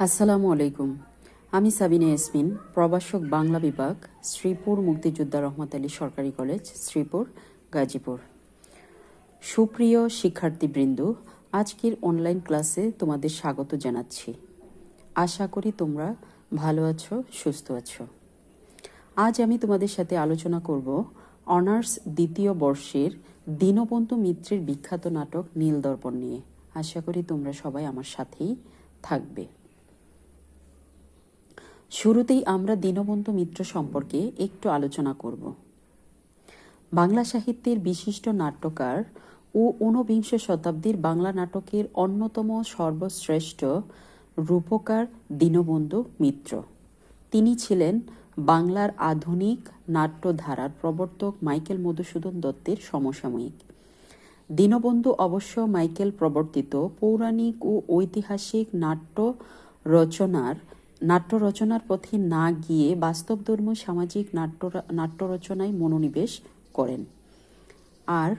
আসসালামু আলাইকুম। আমি সাবিনা ইয়াসমিন, প্রভাষক বাংলা বিভাগ, শ্রীপুর মুক্তিযোদ্ধা রহমত আলী সরকারি কলেজ, শ্রীপুর, গাজীপুর। সুপ্রিয় শিক্ষার্থীবৃন্দ, আজকের অনলাইন ক্লাসে তোমাদের স্বাগত জানাচ্ছি। আশা করি তোমরা ভালো আছো, সুস্থ আছো। আজ আমি তোমাদের সাথে আলোচনা করব অনার্স দ্বিতীয় বর্ষের দীনবন্ধু মিত্রের বিখ্যাত নাটক নীলদর্পণ নিয়ে। আশা করি তোমরা সবাই আমার সাথেই থাকবে। শুরুতেই আমরা দীনবন্ধু মিত্র সম্পর্কে একটু আলোচনা করব। বাংলা সাহিত্যের বিশিষ্ট নাট্যকার ও ঊনবিংশ শতাব্দীর বাংলা নাটকের অন্যতম সর্বশ্রেষ্ঠ রূপকার দীনবন্ধু মিত্র। তিনি ছিলেন বাংলার আধুনিক নাট্যধারার প্রবর্তক মাইকেল মধুসূদন দত্তের সমসাময়িক। দীনবন্ধু অবশ্য মাইকেল প্রবর্তিত পৌরাণিক ও ঐতিহাসিক নাট্য রচনার পথে না গিয়ে বাস্তবধর্মী সামাজিক নাট্য রচনায় মনোনিবেশ করেন, আর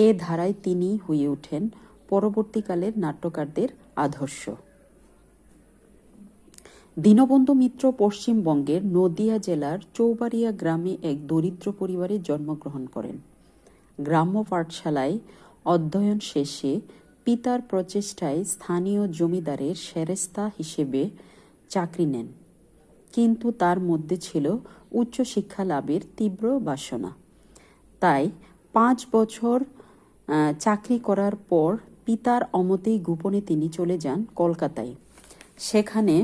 এ ধারায় তিনি হয়ে ওঠেন পরবর্তীকালের নাট্যকারদের আদর্শ। দীনবন্ধু মিত্র পশ্চিমবঙ্গের নদিয়া জেলার চৌবাড়িয়া গ্রামে এক দরিদ্র পরিবারে জন্মগ্রহণ করেন। গ্রাম্য পাঠশালায় অধ্যয়ন শেষে পিতার প্রচেষ্টায় স্থানীয় জমিদারের সেরেস্তা হিসেবে চাকরি নেন, কিন্তু তার মধ্যে ছিল উচ্চশিক্ষা লাভের তীব্র বাসনা। তাই 5 বছর চাকরি করার পর পিতার অমতেই গোপনে তিনি চলে যান কলকাতায়। সেখানে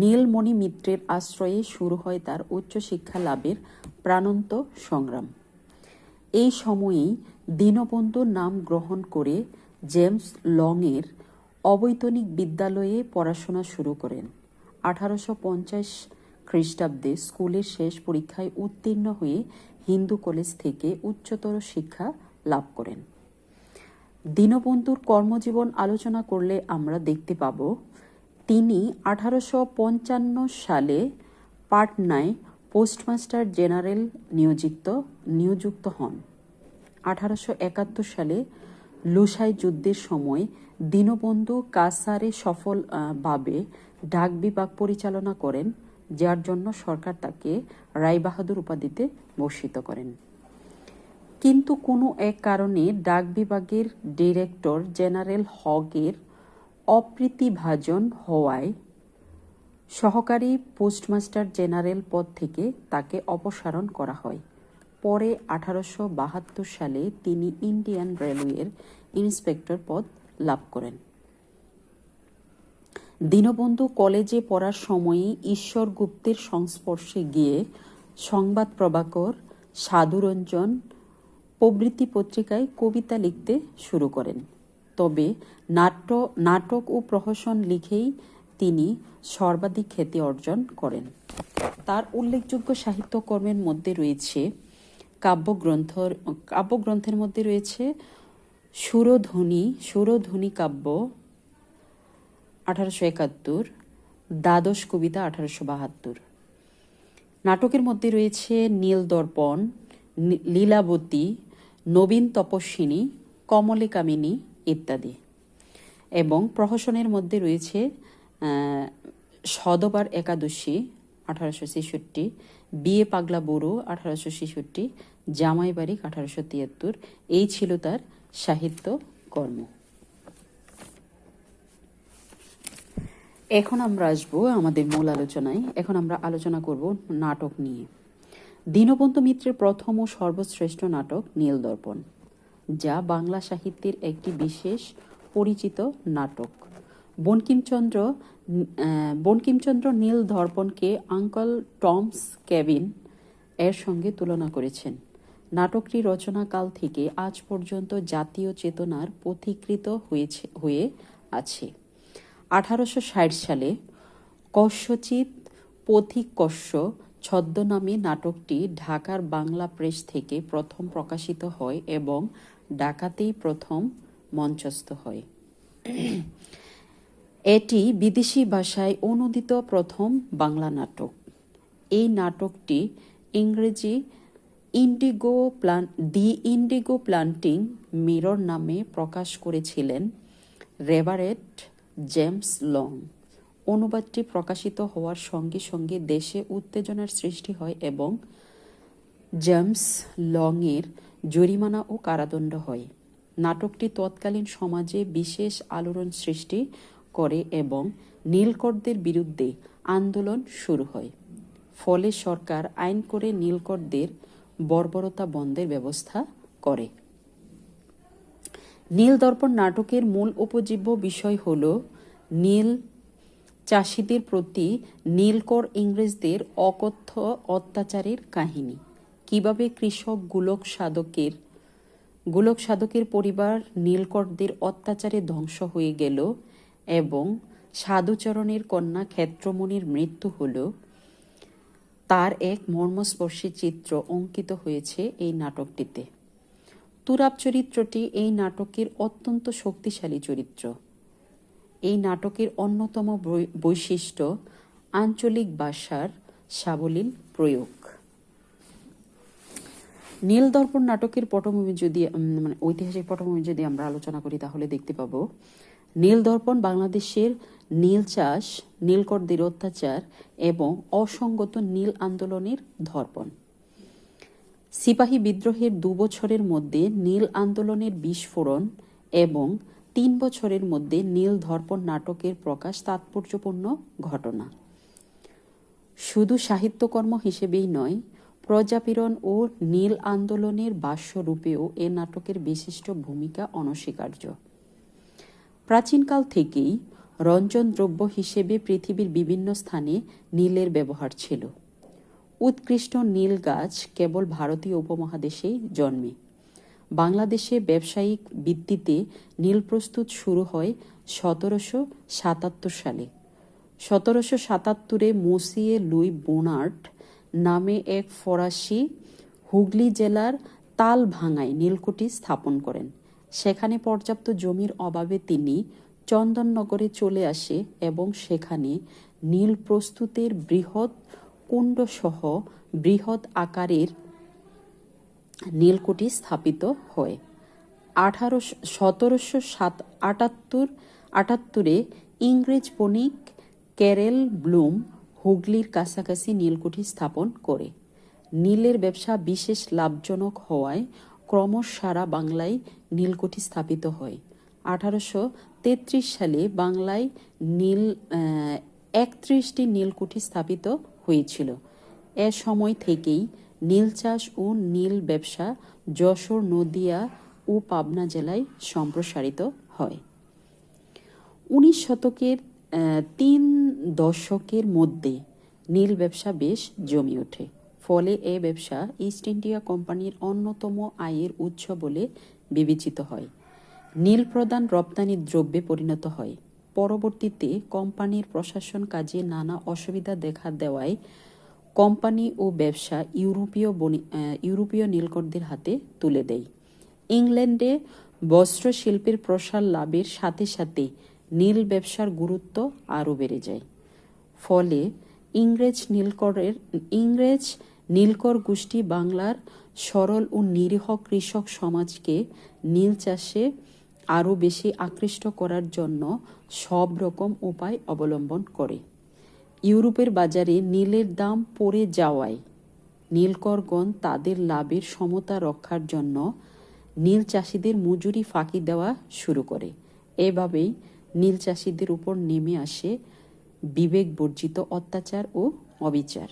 নীলমণি মিত্রের আশ্রয়ে শুরু হয় তার উচ্চশিক্ষা লাভের প্রাণান্ত সংগ্রাম। এই সময়েই দীনবন্ধু নাম গ্রহণ করে জেমস লংয়ের অবৈতনিক বিদ্যালয়ে পড়াশোনা শুরু করেন। 1850 খ্রিস্টাব্দে স্কুলের শেষ পরীক্ষায় উত্তীর্ণ হয়ে হিন্দু কলেজ থেকে উচ্চতর শিক্ষা লাভ করেন। দীনবন্ধুর কর্মজীবন আলোচনা করলে আমরা দেখতে পাব, তিনি 1855 সালে পাটনায় পোস্টমাস্টার জেনারেল নিয়োজিত হন। 1871 সালে লুসাই যুদ্ধের সময় দীনবন্ধু কাসারে সফলভাবে ডাক বিভাগ পরিচালনা করেন, যার জন্য সরকার তাকে রায়বাহাদুর উপাধিতে ভূষিত করেন। কিন্তু কোনো এক কারণে ডাক বিভাগের ডিরেক্টর জেনারেল হগের অপ্রীতিভাজন হওয়ায় সহকারী পোস্টমাস্টার জেনারেল পদ থেকে তাকে অপসারণ করা হয়। পরে 1872 সালে তিনি ইন্ডিয়ান রেলওয়ের ইন্সপেক্টর পদ লাভ করেন। দীনবন্ধু কলেজে পড়ার সময়ে ঈশ্বর গুপ্তের সংস্পর্শে গিয়ে সংবাদ প্রভাকর, সাধুরঞ্জন প্রভৃতি পত্রিকায় কবিতা লিখতে শুরু করেন। তবে নাটক ও প্রহসন লিখেই তিনি সর্বাধিক খ্যাতি অর্জন করেন। তার উল্লেখযোগ্য সাহিত্যকর্মের মধ্যে রয়েছে কাব্যগ্রন্থের মধ্যে রয়েছে সুরধ্বনি কাব্য 1871, দ্বাদশ কবিতা 1872। নাটকের মধ্যে রয়েছে নীলদর্পণ, লীলাবতী, নবীন তপস্বিনী, কমলে কামিনী ইত্যাদি। এবং প্রহসনের মধ্যে রয়েছে সদবার একাদশী 1866, বিয়ে পাগলা বুড়ো 1866, জামাই বাড়ি 1873। এই ছিল তার সাহিত্য কর্ম। এখন আমরা আসবো আমাদের মূল আলোচনায়। এখন আমরা আলোচনা করব নাটক নিয়ে। দীনবন্ধু মিত্রের প্রথম ও সর্বশ্রেষ্ঠ নাটক নীলদর্পণ, যা বাংলা সাহিত্যের একটি বিশেষ পরিচিত নাটক। বঙ্কিমচন্দ্র নীলদর্পণকে আঙ্কল টমস কেবিন এর সঙ্গে তুলনা করেছেন। নাটকটি রচনাকাল থেকে আজ পর্যন্ত জাতীয় চেতনার পথিকৃত হয়ে আছে। 1860 সালে কস্যচিৎ পথিকস্য ছদ্মনামে নাটকটি ঢাকার বাংলা প্রেস থেকে প্রথম প্রকাশিত হয় এবং ঢাকাতেই প্রথম মঞ্চস্থ হয়। এটি বিদেশি ভাষায় অনূদিত প্রথম বাংলা নাটক। এই নাটকটি ইংরেজি দি ইন্ডিগো প্লান্টিং মিরর নামে প্রকাশ করেছিলেন রেভারেন্ড জেমস লং। অনুবাদটি প্রকাশিত হওয়ার সঙ্গে সঙ্গে দেশে উত্তেজনার সৃষ্টি হয় এবং জেমস লংয়ের জরিমানা ও কারাদণ্ড হয়। নাটকটি তৎকালীন সমাজে বিশেষ আলোড়ন সৃষ্টি করে এবং নীলকরদের বিরুদ্ধে আন্দোলন শুরু হয়। ফলে সরকার আইন করে নীলকরদের বর্বরতা বন্ধের ব্যবস্থা করে। নীলদর্পণ নাটকের মূল উপজীব্য বিষয় হল নীল চাষিদের প্রতি নীলকর ইংরেজদের অকথ্য অত্যাচারের কাহিনী। কিভাবে কৃষক গোলক সাধকের পরিবার নীলকরদের অত্যাচারে ধ্বংস হয়ে গেল এবং সাধুচরণের কন্যা ক্ষেত্রমণির মৃত্যু হল, তার এক মর্মস্পর্শী চিত্র অঙ্কিত হয়েছে এই নাটকটিতে। তুরাব চরিত্রটি এই নাটকের অত্যন্ত শক্তিশালী চরিত্র। এই নাটকের অন্যতম বৈশিষ্ট্য আঞ্চলিক ভাষার সাবলীল প্রয়োগ। নীলদর্পণ নাটকের পটভূমি যদি ঐতিহাসিক পটভূমি যদি আমরা আলোচনা করি তাহলে দেখতে পাব নীলদর্পণ বাংলাদেশের নীল চাষ, নীলকরদের অত্যাচার এবং অসংগত নীল আন্দোলনের দর্পণ। সিপাহী বিদ্রোহের 2 বছরের মধ্যে নীল আন্দোলনের বিস্ফোরণ এবং 3 বছরের মধ্যে নীলদর্পণ নাটকের প্রকাশ তাৎপর্যপূর্ণ ঘটনা। শুধু সাহিত্যকর্ম হিসেবেই নয়, প্রজাপীড়ন ও নীল আন্দোলনের ভাষ্যরূপেও এ নাটকের বিশিষ্ট ভূমিকা অনস্বীকার্য। প্রাচীনকাল থেকেই রঞ্জন দ্রব্য হিসেবে পৃথিবীর বিভিন্ন স্থানে নীলের ব্যবহার ছিল। উৎকৃষ্ট নীল গাছ কেবল ভারতীয় উপমহাদেশেই জন্মে। বাংলাদেশে ব্যবসায়িক ভিত্তিতে নীল প্রস্তুত শুরু হয় 1777 সালে। 1777 মুসিয়ে লুই বোনার্ট নামে এক ফরাসি হুগলি জেলার তালভাঙায় নীলকুঠি স্থাপন করেন। সেখানে পর্যাপ্ত জমির অভাবে তিনি চন্দননগরে চলে আসে এবং সেখানে নীল প্রস্তুতের বৃহৎ কুণ্ডসহ বৃহৎ আকারের নীলকুঠি স্থাপিত হয়। 1778 ইংরেজ বণিক ক্যারেল ব্লুম হুগলির কাছাকাছি নীলকুঠি স্থাপন করে। নীলের ব্যবসা বিশেষ লাভজনক হওয়ায় ক্রমশ সারা বাংলায় নীলকুঠি স্থাপিত হয়। 1833 সালে বাংলায় 31টি নীলকুঠি স্থাপিত হয়েছিল। এ সময় থেকেই নীল চাষ ও নীল ব্যবসা যশোর, নদিয়া ও পাবনা জেলায় সম্প্রসারিত হয়। 19 শতকের 3 দশকের মধ্যে নীল ব্যবসা বেশ জমে ওঠে। ফলে এ ব্যবসা ইস্ট ইন্ডিয়া কোম্পানির অন্যতম আয়ের উৎস বলে বিবেচিত হয়। নীল প্রদান রপ্তানি দ্রব্যে পরিণত হয়। পরবর্তীতে কোম্পানির প্রশাসন কাজে নানা অসুবিধা দেখা দেওয়ায় কোম্পানি ও ব্যবসা ইউরোপীয় নীলকরদের হাতে তুলে দেয়। ইংল্যান্ডে বস্ত্র শিল্পের প্রসার লাভের সাথে সাথে নীল ব্যবসার গুরুত্ব আরও বেড়ে যায়। ফলে ইংরেজ নীলকর গোষ্ঠী বাংলার সরল ও নিরীহ কৃষক সমাজকে নীল চাষে আরও বেশি আকৃষ্ট করার জন্য সব রকম উপায় অবলম্বন করে। ইউরোপের বাজারে নীলের দাম পড়ে যাওয়ায় নীলকরগণ তাদের লাভের সমতা রক্ষার জন্য নীল চাষিদের মজুরি ফাঁকি দেওয়া শুরু করে। এভাবেই নীল চাষিদের উপর নেমে আসে বিবেক বর্জিত অত্যাচার ও অবিচার।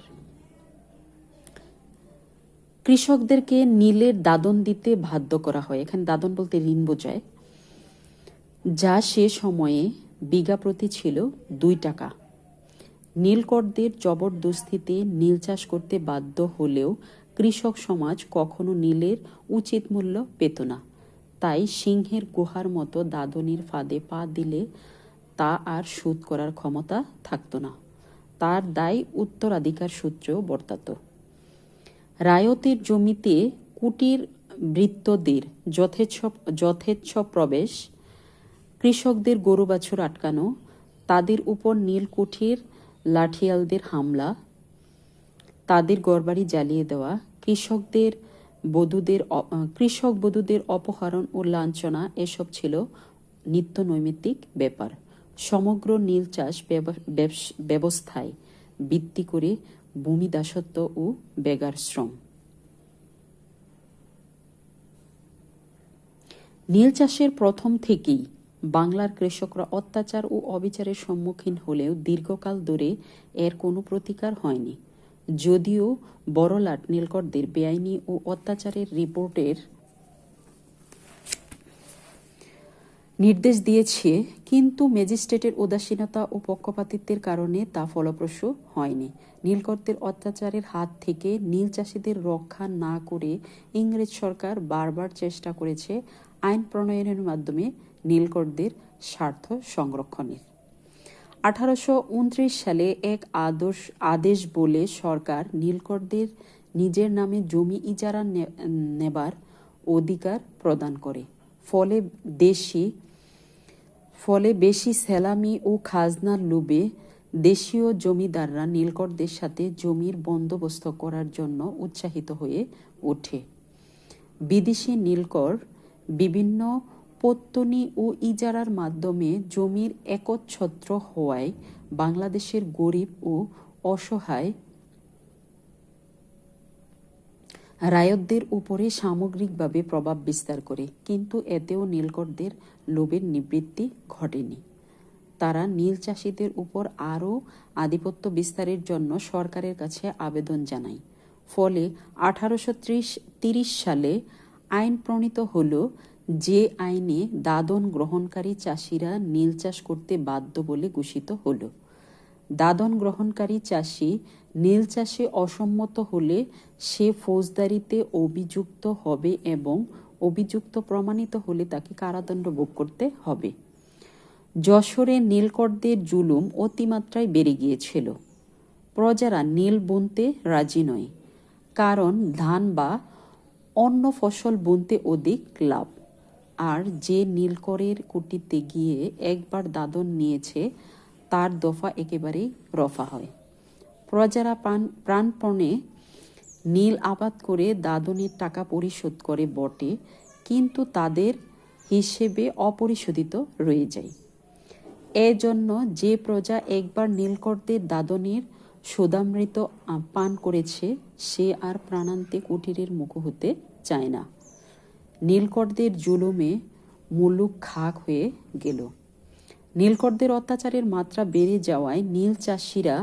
কৃষকদেরকে নীলের দাদন দিতে বাধ্য করা হয়। এখানে দাদন বলতে ঋণ বোঝায়, যা সে সময়ে বিঘা প্রতি ছিল 2 টাকা। নীলকরদের জবরদস্তিতে নীল চাষ করতে বাধ্য হলেও কৃষক সমাজ কখনো নীলের উচিত মূল্য পেত না। তাই সিংহের গুহার মতো দাদনের ফাঁদে পা দিলে তা আর শোধ করার ক্ষমতা থাকত না। তার দায় উত্তরাধিকার সূত্রেও বর্তাত। রায়তের জমিতে কুটির বৃত্তদের যথেচ্ছ প্রবেশ, কৃষকদের গরু বাছুর আটকানো, তাদের উপর নীলকুঠির লাঠিয়ালদের হামলা, তাদের ঘরবাড়ি জ্বালিয়ে দেওয়া, কৃষক বধূদের অপহরণ ও লাঞ্ছনা এসব ছিল নিত্য নৈমিত্তিক ব্যাপার। সমগ্র নীল চাষ ব্যবস্থায় ভিত্তি করে ভূমি দাসত্ব ও বেগার শ্রম। নীল চাষের প্রথম থেকেই বাংলার কৃষকরা অত্যাচার ও অবিচারের সম্মুখীন হলেও দীর্ঘকাল ধরে এর কোনো প্রতিকার হয়নি। যদিও বড়লাট নীলকরদের বেআইনি ও অত্যাচারের রিপোর্টের নির্দেশ দিয়েছে, কিন্তু ম্যাজিস্ট্রেটের উদাসীনতা ও পক্ষপাতিত্বের কারণে তা ফলপ্রসূ হয়নি। নীলকরদের অত্যাচারের হাত থেকে নীল চাষিদের রক্ষা না করে ইংরেজ সরকার বারবার চেষ্টা করেছে আইন প্রণয়নের মাধ্যমে নীলকরদের স্বার্থ সংরক্ষণের। 1829 সালে এক আদেশ বলে সরকার নীলকরদের নিজের নামে জমি ইজারা নেবার অধিকার প্রদান করে। ফলে বেশি সেলামি ও খাজনার লোভে দেশীয় জমিদাররা নীলকরদের সাথে জমির বন্দোবস্ত করার জন্য উৎসাহিত হয়ে ওঠে। বিদেশি নীলকর বিভিন্ন পত্তনি ও ইজারার মাধ্যমে জমির একচ্ছত্র হওয়ায় বাংলাদেশের গরিব ও অসহায় রায়তদের উপরে সামগ্রিকভাবে প্রভাব বিস্তার করে, কিন্তু এতেও নীলকরদের লোভের নিবৃত্তি ঘটেনি। তারা নীল চাষিদের উপর আরও আধিপত্য বিস্তারের জন্য সরকারের কাছে আবেদন জানায়। ফলে 1830 সালে আইন প্রণীত হল, যে আইনে দাদন গ্রহণকারী চাষিরা নীল চাষ করতে বাধ্য বলে ঘোষিত হল। দাদন গ্রহণকারী চাষি নীল চাষে অসম্মত হলে সে ফৌজদারিতে অভিযুক্ত হবে এবং অভিযুক্ত প্রমাণিত হলে তাকে কারাদণ্ড ভোগ করতে হবে। যশোরে নীলকরদের জুলুম অতিমাত্রায় বেড়ে গিয়েছিল। প্রজারা নীল বুনতে রাজি নয়, কারণ ধান বা অন্য ফসল বুনতে অধিক লাভ। আর যে নীলকরের কুটিতে গিয়ে একবার দাদন নিয়েছে তার দফা একেবারেই রফা হয়। প্রজারা প্রাণপণে নীল আবাদ করে দাদনের টাকা পরিশোধ করে বটে, কিন্তু তাদের হিসেবে অপরিশোধিত রয়ে যায়। এজন্য যে প্রজা একবার নীলকরদের দাদনের সুধামৃত পান করেছে সে আর প্রাণান্তে কুটিরের মুখ হতে চায় না। নীলকরদের জুলুমে মুলুক খাক হয়ে গেল। নীলকরদের অত্যাচারের মাত্রা বেড়ে যাওয়ায় নীল চাষিরা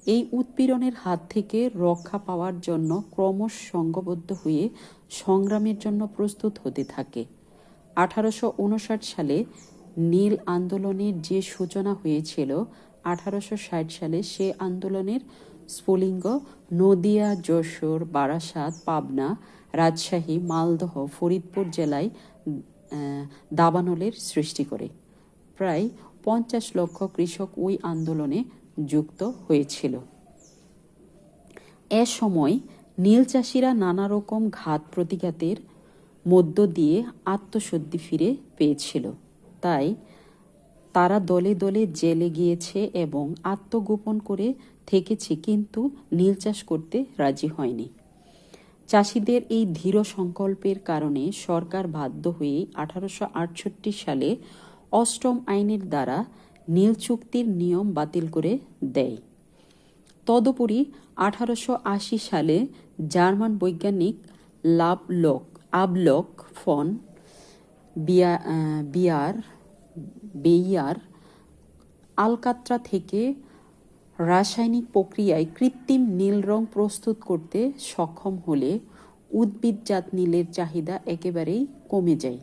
এই উৎপীড়নের হাত থেকে রক্ষা পাওয়ার জন্য ক্রমশ সংঘবদ্ধ হয়ে সংগ্রামের জন্য প্রস্তুত হতে থাকে। 1859 সালে নীল আন্দোলনের যে সূচনা হয়েছিল, 1860 সালে সে আন্দোলনের স্ফুলিঙ্গ নদিয়া, যশোর, বারাসাত, পাবনা, রাজশাহী, মালদহ, ফরিদপুর জেলায় দাবানলের সৃষ্টি করে। প্রায় 50 লক্ষ কৃষক ওই আন্দোলনে যুক্ত হয়েছিল। এ সময় নীল চাষিরা নানা রকম ঘাত প্রতিঘাতের মধ্য দিয়ে আত্মশুদ্ধি ফিরে পেয়েছিল। তাই তারা দলে দলে জেলে গিয়েছে এবং আত্মগোপন করে থেকেছে, কিন্তু নীল চাষ করতে রাজি হয়নি। চাষিদের এই দৃঢ় সংকল্পের কারণে সরকার বাধ্য হয়ে 1868 সালে অষ্টম আইনের দ্বারা নীল চুক্তির নিয়ম বাতিল করে দেয়। তদুপরি 1880 সালে জার্মান বৈজ্ঞানিক আবলক ফন বেইয়ার আলকাত্রা থেকে রাসায়নিক প্রক্রিয়ায় কৃত্রিম নীল রং প্রস্তুত করতে সক্ষম হলে উদ্ভিদজাত নীলের চাহিদা একেবারেই কমে যায়।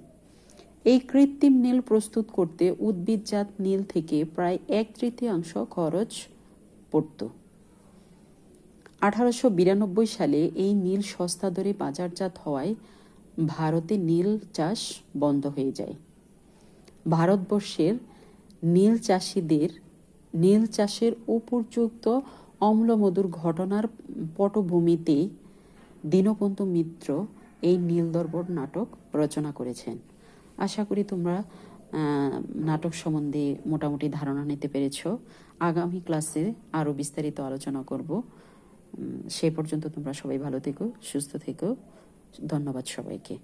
এই কৃত্রিম নীল প্রস্তুত করতে উদ্ভিদজাত নীল থেকে প্রায় 1/3 খরচ পড়ত। 1892 সালে এই নীল সস্তা দরে বাজারজাত হওয়ায় ভারতে নীল চাষ বন্ধ হয়ে যায়। ভারতবর্ষের নীল চাষিদের নীল চাষের উপর্যুক্ত অম্লমধুর ঘটনার পটভূমিতে দীনবন্ধু মিত্র এই নীল দর্পণ নাটক রচনা করেছেন। আশা করি তোমরা নাটক সম্বন্ধে মোটামুটি ধারণা নিতে পেরেছ। আগামী ক্লাসে আরও বিস্তারিত আলোচনা করব। সে পর্যন্ত তোমরা সবাই ভালো থেকো, সুস্থ থেকো। ধন্যবাদ সবাইকে।